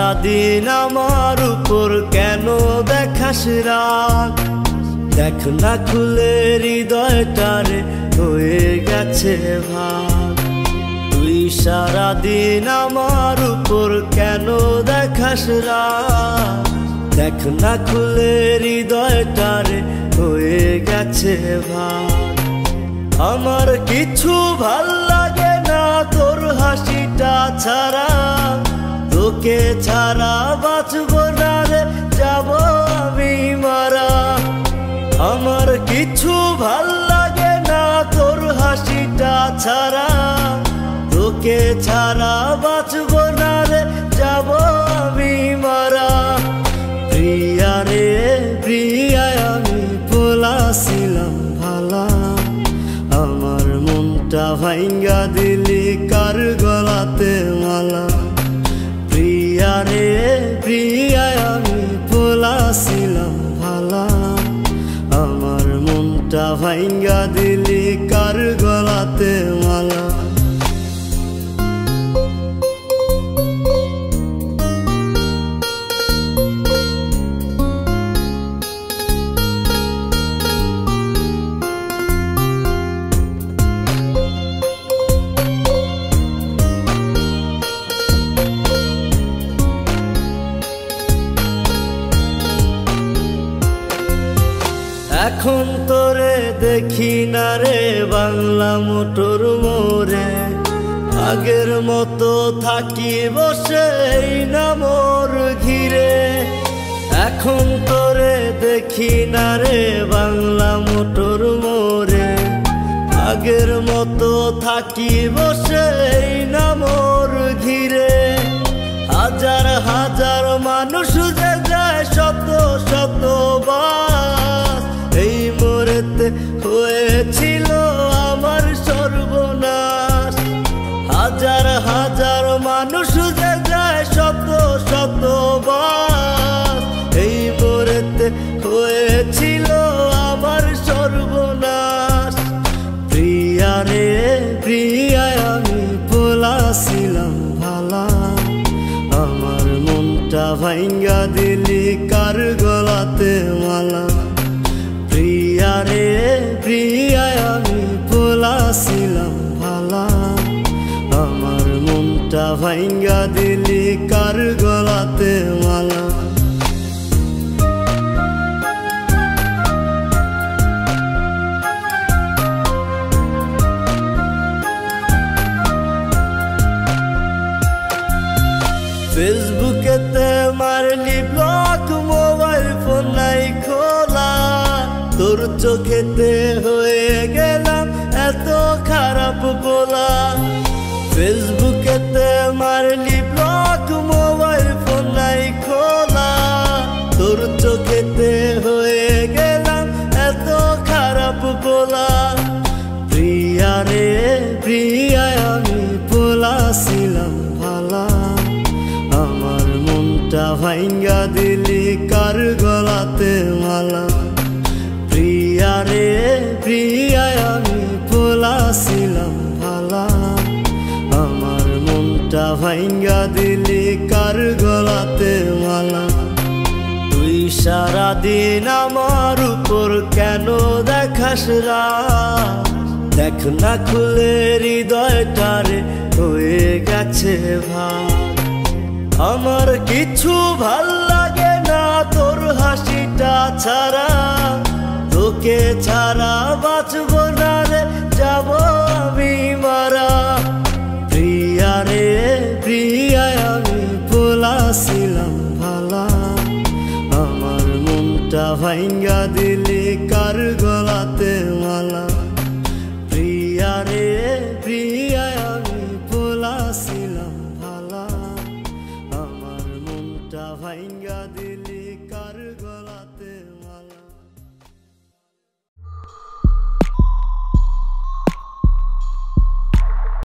সারাদিন আমার উপর কেন দেখাস রাগ? দেখ না খুলে হৃদয়টারে হয়ে গেছে ভাগ। তুই সারাদিন আমার উপর কেন দেখাস রাগ? দেখ না খুলে হৃদয়টারে হয়ে গেছে ভাগ। আমার কিছু ভাল লাগে না তোর হাসিটা ছাড়া, তোকে ছাড়া বাঁচব না রে, যাব আমি মারা। আমার কিছু ভাল লাগে না তোর হাসিটা ছাড়া, তোকে ছাড়া বাঁচব না রে, যাব আমি মারা। প্রিয়া রে প্রিয়া আমি পোলাছিলাম ভালা, আমার মনটা ভাঙ্গা দিলি কার গলাতে মালা। প্রিয়া রে প্রিয়া আমি পোলাছিলাম ভালা, আমার মনটা ভাঙ্গা দিলি কার গলাতে মালা। এখন তোরে দেখি না রে বাংলা মোটর মোড়ে, আগের মতো থাকি বসে এই না মোর ঘিরে। এখন তোরে দেখি না রে বাংলা মোটর মোড়ে, আগের মতো থাকি বসে এই না মোর ঘিরে। হাজার হাজার মানুষ যে যায় শত শত বার, এই মোড়েতে হয়েছিল আমার সর্বনাশ। হাজার হাজার মানুষ যে যায় শত শত বার, এই মোড়েতে হয়েছিল আমার সর্বনাশ। প্রিয়া রে প্রিয়া আমি পোলাছিলাম ভালা, আমার মনটা ভাঙ্গা দিলি কার গলাতে মালা। প্রিয়া রে প্রিয়া আমি পোলাছিলাম ভালা, আমার মনটা ভাঙ্গা দিলি কার গলাতে মালা। ফেসবুকেতে মারলি ব্লক, মোবাইল ফোন নাই খোলা, তোর চোখেতে হয়ে গেলাম এত খারাপ বলা। ফেসবুকেতে মারলি ব্লক, মোবাইল ফোন নাই খোলা, তোর চোখেতে হয়ে গেলাম এত খারাপ বলা। প্রিয়া রে প্রিয়া আমি পোলাছিলাম ভালা, আমার মনটা ভাঙ্গা দিলি কার গলাতে মালা। প্রিয়া রে প্রিয়া আমি পোলাছিলাম ভালা, আমার মনটা ভাঙ্গা দিলি কার গলাতে মালা। তুই সারাদিন আমার উপর কেন দেখাস রাগ? দেখ না খুলে হৃদয়টারে হয়ে গেছে ভাগ। আমার কিছু ভাল লাগে না তোর হাসিটা ছাড়া, তোকে ছাড়া বাঁচব না রে, যাব আমি মারা। প্রিয়া রে প্রিয়া আমি পোলাছিলাম ভালা, আমার মনটা ভাঙ্গা দিলি কার